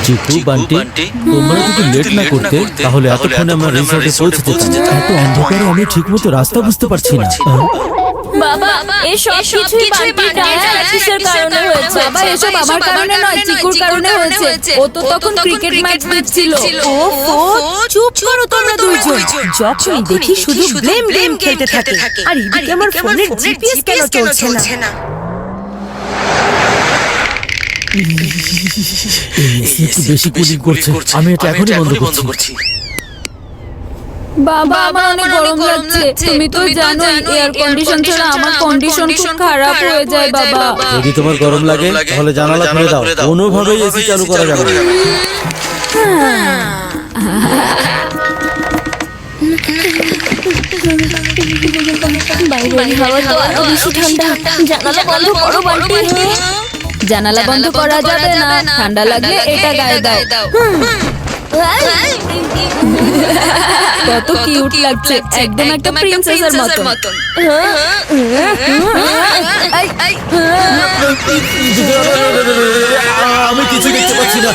চিকু বান্টি তোমরা যদি লেট না করতে তাহলে এতক্ষণে আমরা রিসর্টে পৌঁছে যেতাম। এত অন্ধকারে আমি ঠিকমতো রাস্তা বুঝতে পারছি না। বাবা এসব কিছুই বান্টির ডায়াবেটিসের কারণে হয়েছে। বাবা এসব আমার কারণে নয়, চিকুর কারণে হয়েছে। ও তো তখন ক্রিকেট ম্যাচ দেখছিল। ওফো, চুপ করো তোমরা দুইজন। যখনই দেখি শুধু ব্লেম খেলতে থাকে। আর এদিকে আমার ফোনের জিপিএস কেন চলছে না? একটু বেশি কুলিং করছে, আমি এটা এখনই বন্ধ করছি। বাবা আমার অনেক গরম লাগছে। তুমি তো জানোই এয়ার কন্ডিশন ছাড়া আমার কন্ডিশন খুব খারাপ হয়ে যায় বাবা। যদি তোমার গরম লাগে তাহলে জানালা খুলে দাও, কোনোভাবেই এসি চালু করা যাবে না। বাইরের হাওয়া তো আরো বেশি ঠান্ডা। জানালা বন্ধ করো বান্টি। জানালা বন্ধ করা যাবে না, ঠান্ডা লাগলে এটা গায়ে দাও। কত কিউট লাগছে, একদম একটা প্রিন্সেসের মতন। আমি কিছু দেখতে পাচ্ছি না।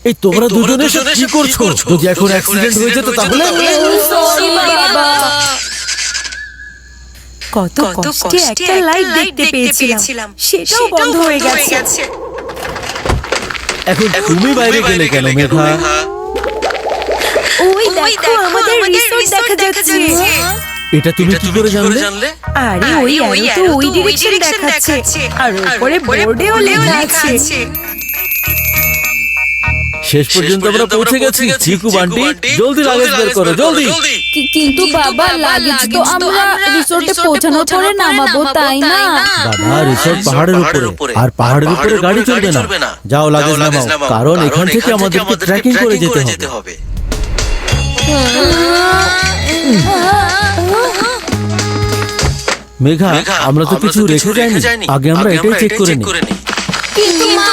এই তোমরা দুজনে কি করছো? যদি এখন অ্যাক্সিডেন্ট হয়ে যেত তাহলে? সরি বাবা। কত কষ্টে একটা লাইট দেখতে পেয়েছিলাম, সেটাও বন্ধ হয়ে গেছে। এখন তুমি বাইরে গেলে কেন মেঘা? ওই দেখো আমাদের রিসোর্ট দেখা যাচ্ছে। এটা তুমি কি করে জানলে? আরে ওই অ্যারো তো ওই ডিরেকশন দেখাচ্ছে, আর উপরে বোর্ডেও লেখা আছে। শেষ পর্যন্ত আমরা পৌঁছে গেছি। চিকু বান্টি জলদি লাগেজ বের করো, জলদি। কিন্তু বাবা লাগেজ তো আমরা রিসোর্টে পৌঁছানোর পরে নামাবো, তাই না? বাবা রিসোর্ট পাহাড়ের উপরে, আর পাহাড়ের উপরে গাড়ি চলবে না। যাও লাগেজ নামাও, কারণ এখান থেকে আমাদেরকে ট্রেকিং করে যেতে হবে। মেঘা আমরা তো কিছু রেখে যাইনি, আগে আমরা এটাই চেক করে নিই। কিন্তু মা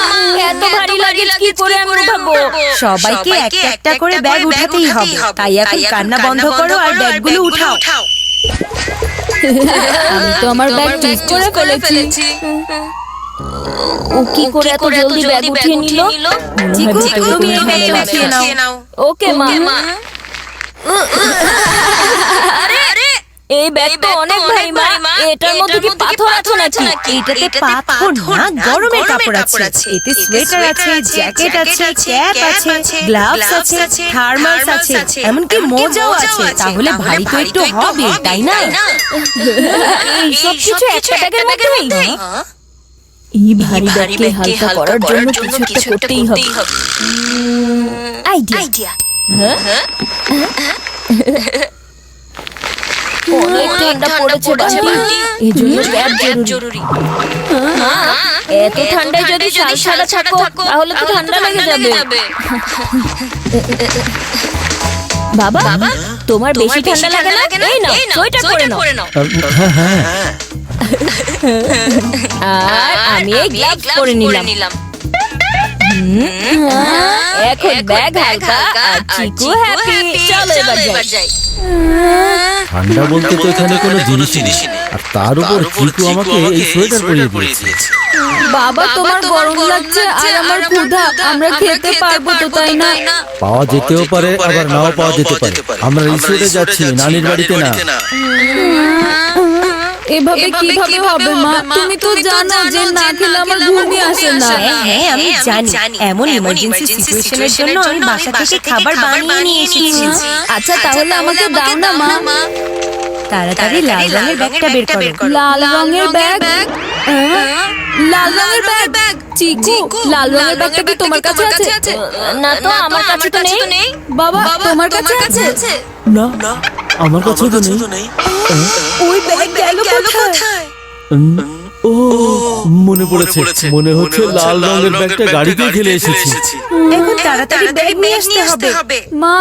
এত ভারী লাগেজ কি করে আমি উঠাবো? সবাইকে একটা করে ব্যাগ উঠাতেই হবে, তাই এখন কান্না বন্ধ করো আর ব্যাগগুলো উঠাও। আমি তো আমার ব্যাগ ঠিক করে ফেলেছি। ও কি করে এত জলদি ব্যাগ উঠিয়ে নিল? চিকু তুমি এই ব্যাগটা উঠিয়ে নাও। ওকে মা। এই ব্যাগ তো অনেক ভারী মা, এটার মধ্যে কি পাথর আছে নাকি? এটাতে পাথর না, গরমের কাপড় আছে। এতে সোয়েটার আছে, জ্যাকেট আছে, ক্যাপ আছে, গ্লাভস আছে, থার্মালস আছে, এমনকি মোজাও আছে। তাহলে ভারী তো একটু হবে, তাই না? এই সব কিছু একটা ব্যাগের মধ্যেই? এই ভারী ব্যাগকে হালকা করার জন্য কিছু একটা করতেই হবে। আইডিয়া। অনেক ঠান্ডা পড়েছে বান্টি, এই জন্য ব্যাগ জরুরি। এত ঠান্ডায় যদি শাল ছাড়া থাকো তাহলে তো ঠান্ডা লেগে যাবে। বাবা তোমার বেশি ঠান্ডা লাগে না? এই নাও সোয়েটার পরে নাও। আর আমি এই গ্লাভস পরে নিলাম। এখন ব্যাগ হালকা আর চিকু হ্যাপি। চলো এবার যাই। ঠান্ডা বলতে তো এখানে কোনো জিনিসই নেই, আর তার উপর চিকু আমাকে এই সোয়েটার পরিয়ে দিয়েছে। বাবা তোমার গরম লাগছে আর আমার ক্ষুধা, আমরা খেতে পারবো তো, তাই না? পাওয়া যেতেও পারে, আবার নাও পাওয়া যেতে পারে। আমরা রিসোর্টে যাচ্ছি, নানির বাড়িতে না। এভাবে কিভাবে হবে মা? তুমি তো জানো যে না খেলে আমার ঘুমই আসে না। হ্যাঁ আমি জানি, এমন ইমার্জেন্সি সিচুয়েশনের জন্য আমি বাসা থেকে খাবার বানিয়ে নিয়ে এসেছি। আচ্ছা তাহলে আমাকে দাও না মা। তাড়াতাড়ি লাল রঙের ব্যাগটা বের করো। লাল রঙের ব্যাগ? লাল রঙের ব্যাগ? চিকু লাল রঙের ব্যাগটা কি তোমার কাছে আছে? না তো, আমার কাছে তো নেই। বাবা তোমার কাছে আছে? না আমার কাছে তো নেই। ওই ব্যাগ গেল কোথায়? ও মনে পড়েছে, মনে হচ্ছে লাল রঙের ব্যাগটা গাড়িতে ফেলে এসেছি। এখন তাড়াতাড়ি ব্যাগ নিয়ে আসতে হবে। মা,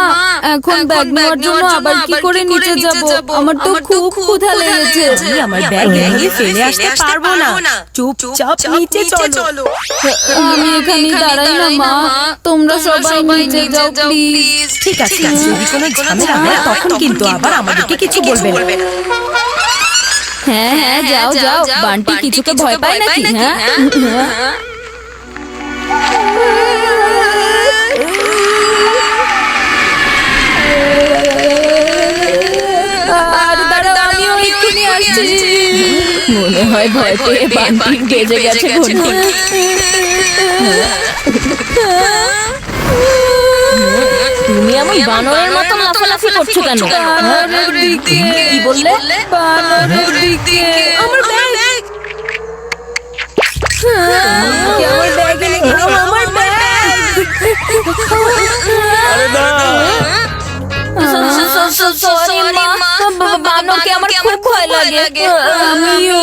এখন ব্যাগ নেওয়ার জন্য আবার কি করে নিচে যাব? আমার তো খুব ক্ষুধা লেগেছে। আমি আমার ব্যাগ এখানে ফেলে আসতে পারবো না, চুপচাপ নিচে চলো। আমি এখানে দাঁড়াই না মা, তোমরা সবাই নিচে যাও প্লিজ। ঠিক আছে, যদি কোনো ঝামেলা হয় তখন কিন্তু আবার আমাদেরকে কিছু বলবে না। হ্যাঁ হ্যাঁ, যাও যাও। বান্টি কিছুকে ভয় পায় নাকি? হ্যাঁ, আর দাঁড়াও, আমিও এক্ষুনি আসছি। মনে হয় ভয় পেয়ে বান্টি বেজে গেছে ঘন্টি। তুমি এমন বানরের মতো লাফালাফি করছো কেন? কি বললে? বানরের দিকে। আমার ব্যাগ, আমার ব্যাগ এনে দাও, আমার ব্যাগ। আরে না, সরি মা, বানরকে আমার খুব ভয় লাগে। আমিও।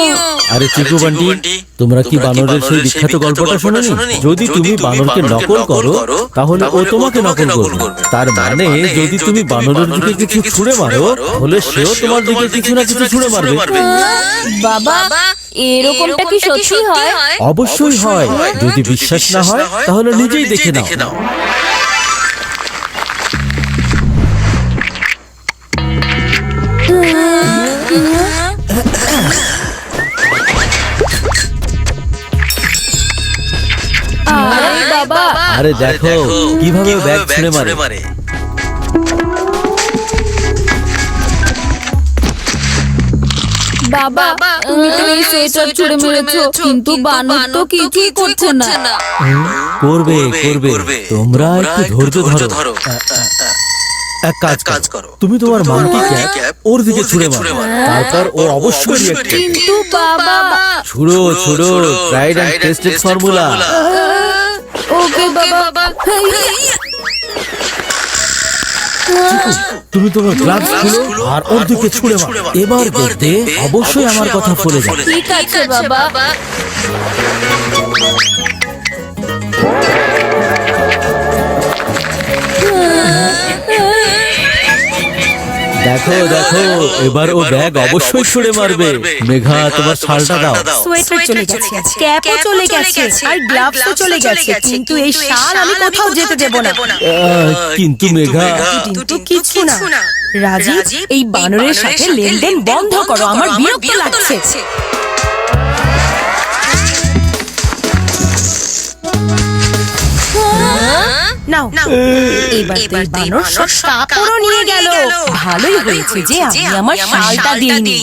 আরে চিকু বান্টি, তোমরা কি বানরের সেই বিখ্যাত গল্পটা শোনোনি? যদি তুমি বানরকে নকল করো তাহলে ও তোমাকে নকল করবে। তার মানে যদি তুমি বানরের দিকে কিছু ছুঁড়ে মারো তাহলে সেও তোমার দিকে কিছু না কিছু ছুঁড়ে মারবে। বাবা, এরকমটা কি সত্যি হয়? অবশ্যই হয়। যদি বিশ্বাস না হয় তাহলে নিজেই দেখে নাও। আরে বাবা, আরে দেখো কিভাবে ও ব্যাগ ছুঁড়ে মারে। বাবা, তুমি তো এই সোয়েটার ছুঁড়ে মেরেছো, কিন্তু বানর তো কিছুই করছে না। করবে। তোমরা একটু ধৈর্য ধরো। এক কাজ করো, তুমি তোমার মাংকি ক্যাপ ওর দিকে ছুঁড়ে মারো, তারপর ও অবশ্যই রিঅ্যাক্ট করবে। কিন্তু বাবা। ছুঁড়ো ট্রাইড এন্ড টেস্টেড ফর্মুলা। ওকে বাবা। তুমি তোমার গ্লাভস খুলো আর ওর দিকে ছুঁড়ে মারো। এবার দেখবে অবশ্যই আমার কথা ফলে যাবে। ঠিক আছে বাবা। দেখো এবার ও ব্যাগ অবশ্যই ছুঁড়ে মারবে। মেঘা, তোমার শালটা দাও। সোয়েটার চলে গেছে, ক্যাপও চলে গেছে, আর গ্লাভসও চলে গেছে, কিন্তু এই শাল আমি কোথাও যেতে দেব না। কিন্তু মেঘা, কিন্তু কিছু না। রাজীব, এই বানরের সাথে লেনদেন বন্ধ করো, আমার বিরক্ত লাগছে। নাও, এবার তো এই বানর সব কাপড়ও নিয়ে গেল। ভালোই হয়েছে যে আমি আমার শালটা দিইনি।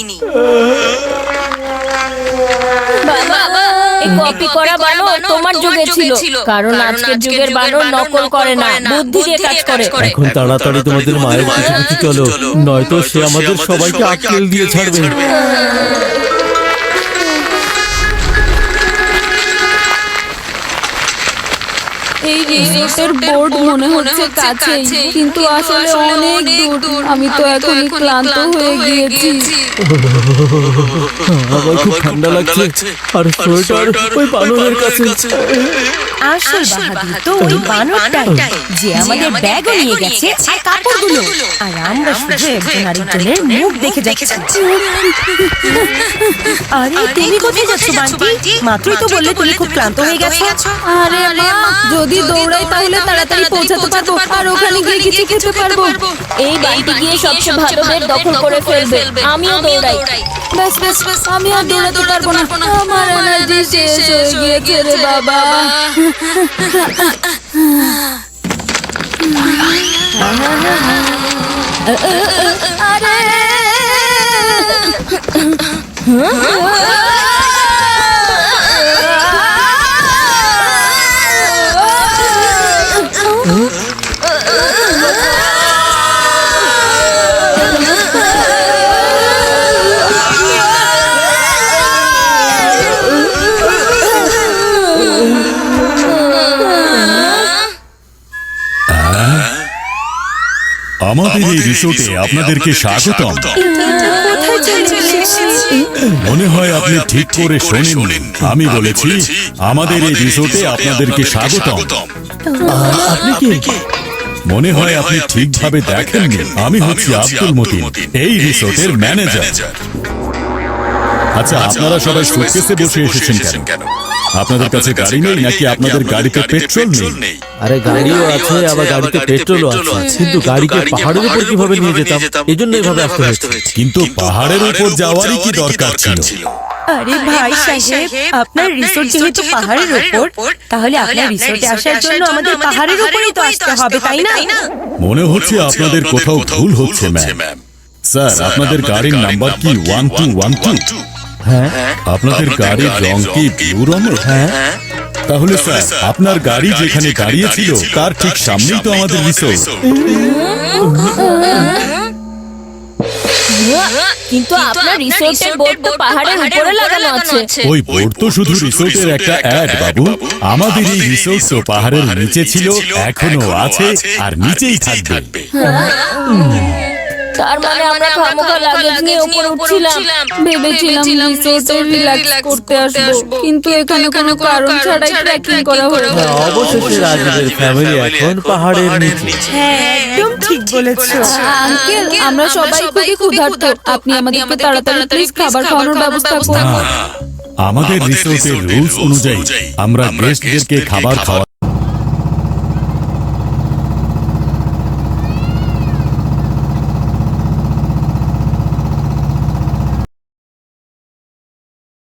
বাবা, এই কপি করা বানর তোমার যুগে ছিল, কারণ আজকের যুগের বানর নকল করে না, বুদ্ধি দিয়ে কাজ করে। এখন তাড়াতাড়ি তোমাদের মায়ের পিছু চলো, নয়তো সে আমাদের সবাইকে আক্কেল দিয়ে ছাড়বে। এই রিসোর্টের বোর্ড মনে হচ্ছে কাছেই, কিন্তু আসলে অনেক দূর। আমি তো এখনই ক্লান্ত হয়ে গিয়েছি। আমার খুব ঠান্ডা লাগছে, আর সোয়েটার ওই বানরের কাছে। আসল বাহাদুর তো ওই বানরটাই, যে আমাদের ব্যাগও নিয়ে গেছে আর কাপড়গুলো, আর আমরা শুধু একজন আরেকজনের মুখ দেখে যাচ্ছি। আরে তুমি কোথায় যাচ্ছ বান্টি? মাত্রই তো বললে তুমি খুব ক্লান্ত হয়ে গেছো। আরে মা, যদি দৌড়াই তাহলে তাড়াতাড়ি পৌঁছাতে পারবো, আর ওখানে গিয়ে কিছু খেতে পারবো। এই বান্টি গিয়ে সবচেয়ে ভালো বেড দখল করে ফেলবে, আমিও দৌড়াই। ব্যাস, আমি আর দৌড়াতে পারবো না, আমার এনার্জি শেষ হয়ে গিয়েছে রে বাবা। আমাদের এই রিসোর্টে আপনাদেরকে স্বাগতম। কোথায় চলে এসেছি? মনে হয় আপনি ঠিক করে শোনেন। আমি বলেছি আমাদের এই রিসোর্টে আপনাদেরকে স্বাগতম। আপনি কি? মনে হয় আপনি ঠিকভাবে দেখেননি। আমি হচ্ছি আব্দুল মতিন, এই রিসোর্টের ম্যানেজার। আচ্ছা, আপনারা সবাই সুটকেসে বসে এসেছেন কেন? আপনাদের কাছে গাড়ি নেই নাকি আপনাদের গাড়িতে পেট্রোল নেই? আরে গাড়িও আছে, আবার গাড়িতে পেট্রোলও আছে, কিন্তু গাড়িকে পাহাড়ের উপর কিভাবে নিয়ে যেতাম, এই জন্য এইভাবে আসতে হয়েছে। কিন্তু পাহাড়ের উপর যাওয়ারই কি দরকার ছিল? আরে ভাই সাহেব, আপনার রিসোর্ট যেহেতু পাহাড়ের উপর, তাহলে আপনার রিসোর্টে আসার জন্য আমাদের পাহাড়ের উপরেই তো আসতে হবে, তাই না? মনে হচ্ছে আপনাদের কোথাও ভুল হচ্ছে ম্যাম। স্যার, আপনাদের গাড়ির নাম্বার কি 1212? হ্যাঁ, আপনাদের গাড়ির রং কি ব্লু রঙের? হ্যাঁ। তাহলে স্যার, আপনার গাড়ি যেখানে দাঁড়িয়ে ছিল তার ঠিক সামনেই তো আমাদের রিসোর্ট। কিন্তু আপনার রিসোর্টের বোর্ড তো পাহাড়ের উপরে লাগানো আছে। ওই বোর্ড তো শুধু রিসোর্টের একটা অ্যাড বাবু। আমাদের এই রিসোর্ট তো পাহাড়ের নিচে ছিল, এখনো আছে, আর নিচেই থাকবে। তার মানে আমরা খামোখা লাগেজ নিয়ে উপরে উঠছিলাম, ভেবেছিলাম রিসোর্টে রিল্যাক্স করতে আসবো, কিন্তু এখানে কোনো কারণ ছাড়াই ট্রেকিং করা হলো। অবশেষে রাজীবের ফ্যামিলি এখন পাহাড়ের নিচে। হ্যাঁ, একদম ঠিক বলেছো। আঙ্কেল, আমরা সবাই খুবই ক্ষুধার্ত, আপনি আমাদেরকে তাড়াতাড়ি প্লিজ খাবার খাওয়ানোর ব্যবস্থা করুন। আমাদের রিসোর্টের রুলস অনুযায়ী আমরা গেস্টদেরকে খাবার খাওয়া